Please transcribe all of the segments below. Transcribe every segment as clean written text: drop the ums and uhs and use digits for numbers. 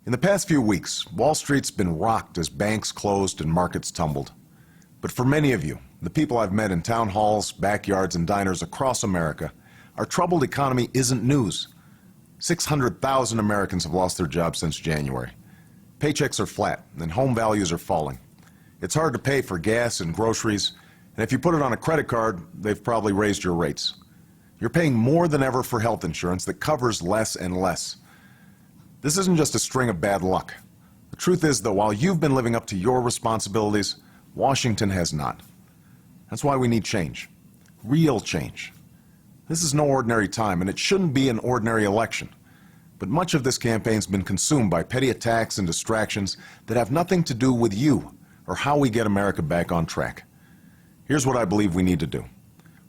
In the past few weeks, Wall Street's been rocked as banks closed and markets tumbled. But for many of you, the people I've met in town halls, backyards, and diners across America, our troubled economy isn't news. 600,000 Americans have lost their jobs since January. Paychecks are flat, and home values are falling. It's hard to pay for gas and groceries, and if you put it on a credit card, they've probably raised your rates. You're paying more than ever for health insurance that covers less and less. This isn't just a string of bad luck. The truth is, though, while you've been living up to your responsibilities, Washington has not. That's why we need change. Real change. This is no ordinary time, and it shouldn't be an ordinary election. But much of this campaign's been consumed by petty attacks and distractions that have nothing to do with you or how we get America back on track. Here's what I believe we need to do.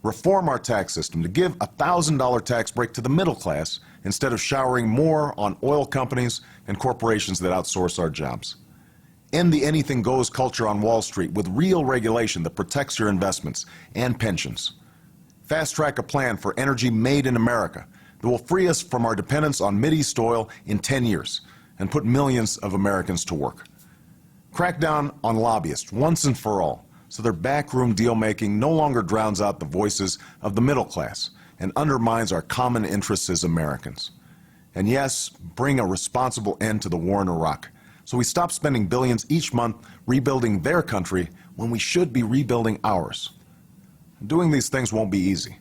Reform our tax system to give a $1,000 tax break to the middle class instead of showering more on oil companies and corporations that outsource our jobs. End the anything goes culture on Wall Street with real regulation that protects your investments and pensions. Fast-track a plan for energy made in America that will free us from our dependence on Mideast oil in 10 years and put millions of Americans to work. Crack down on lobbyists once and for all, so their backroom deal-making no longer drowns out the voices of the middle class and undermines our common interests as Americans. And yes, bring a responsible end to the war in Iraq, so we stop spending billions each month rebuilding their country when we should be rebuilding ours. Doing these things won't be easy,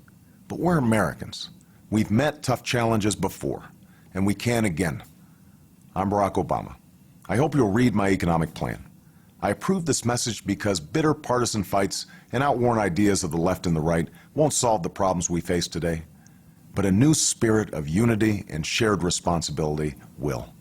but we're Americans. We've met tough challenges before, and we can again. I'm Barack Obama. I hope you'll read my economic plan. I approve this message because bitter partisan fights and outworn ideas of the left and the right won't solve the problems we face today, but a new spirit of unity and shared responsibility will.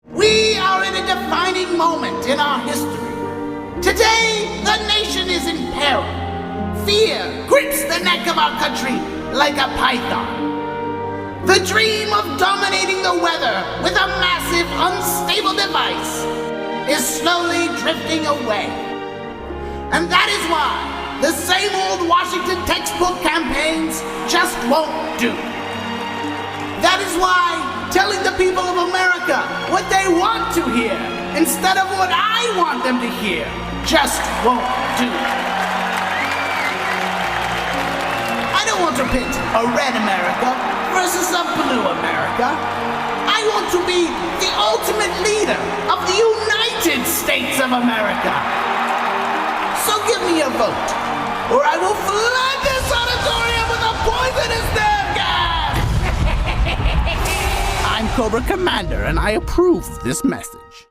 We are in a defining moment in our history. Today, the nation is in peril. Fear grips the neck of our country like a python. The dream of dominating the weather with a massive, unstable device is slowly drifting away. And that is why the same old Washington textbook campaigns just won't do. That is why telling the people of America what they want to hear instead of what I want them to hear just won't do. I don't want to pit a red America versus a blue America. I want to be the ultimate leader of the United States of America. So give me a vote, or I will flood this auditorium with a poisonous nerve gas! I'm Cobra Commander, and I approve this message.